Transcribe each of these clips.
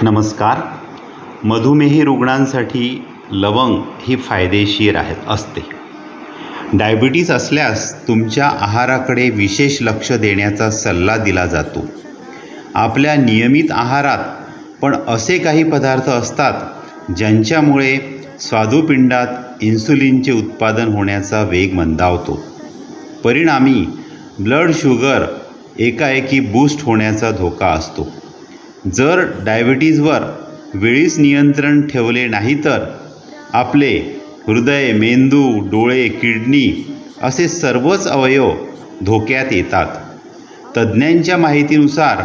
नमस्कार. मधुमेही रुग्णांसाठी लवंग ही फायदेशीर असते. डायबिटीज असल्यास तुमच्या आहाराकडे विशेष लक्ष देण्याचा सल्ला दिला जातो. आपल्या नियमित आहारात पण असे काही पदार्थ असतात ज्यांच्यामुळे स्वादुपिंडात इन्सुलिनचे उत्पादन होण्याचा वेग मंदावतो. परिणामी ब्लड शुगर एकाएकी बूस्ट होण्याचा धोका असतो. जर डायबिटीजवर वेळीच नियंत्रण ठेवले नाही तर आपले हृदय, मेंदू, डोळे, किडनी असे सर्वच अवयव धोक्यात येतात. तज्ज्ञांच्या माहितीनुसार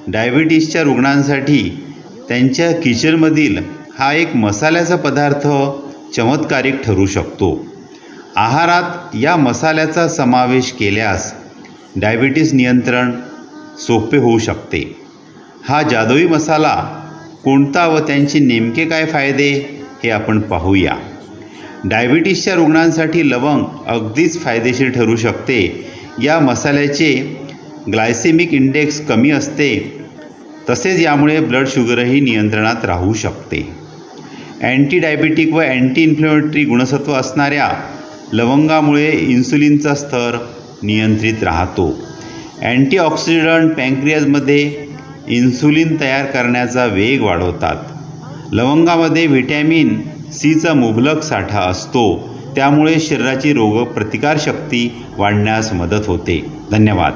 डायबिटीसच्या रुग्णांसाठी त्यांच्या किचनमधील हा एक मसाल्याचा पदार्थ चमत्कारिक ठरू शकतो. आहारात या मसाल्याचा समावेश केल्यास डायबिटीस नियंत्रण सोपे होऊ शकते. हा जादुई मसाला कोणता व त्यांचे नेमके काय फायदे हे आपण पाहूया. डायबिटीसच्या रुग्णांसाठी लवंग अगदीच फायदेशीर ठरू शकते. या मसाल्याचे ग्लायसेमिक इंडेक्स कमी असते. तसेच यामुळे ब्लड शुगरही नियंत्रणात राहू शकते. अँटी डायबिटिक व अँटी इन्फ्लेमेटरी गुणसत्व असणाऱ्या लवंगामुळे इन्सुलिनचा स्तर नियंत्रित राहतो. अँटीऑक्सिडंट पँक्रियाजमध्ये इन्सुलिन तयार करण्याचा वेग वाढवतात. लवंगामध्ये व्हिटॅमिन सीचा मुबलक साठा असतो. त्यामुळे शरीराची रोगप्रतिकारशक्ती वाढण्यास मदत होते. धन्यवाद.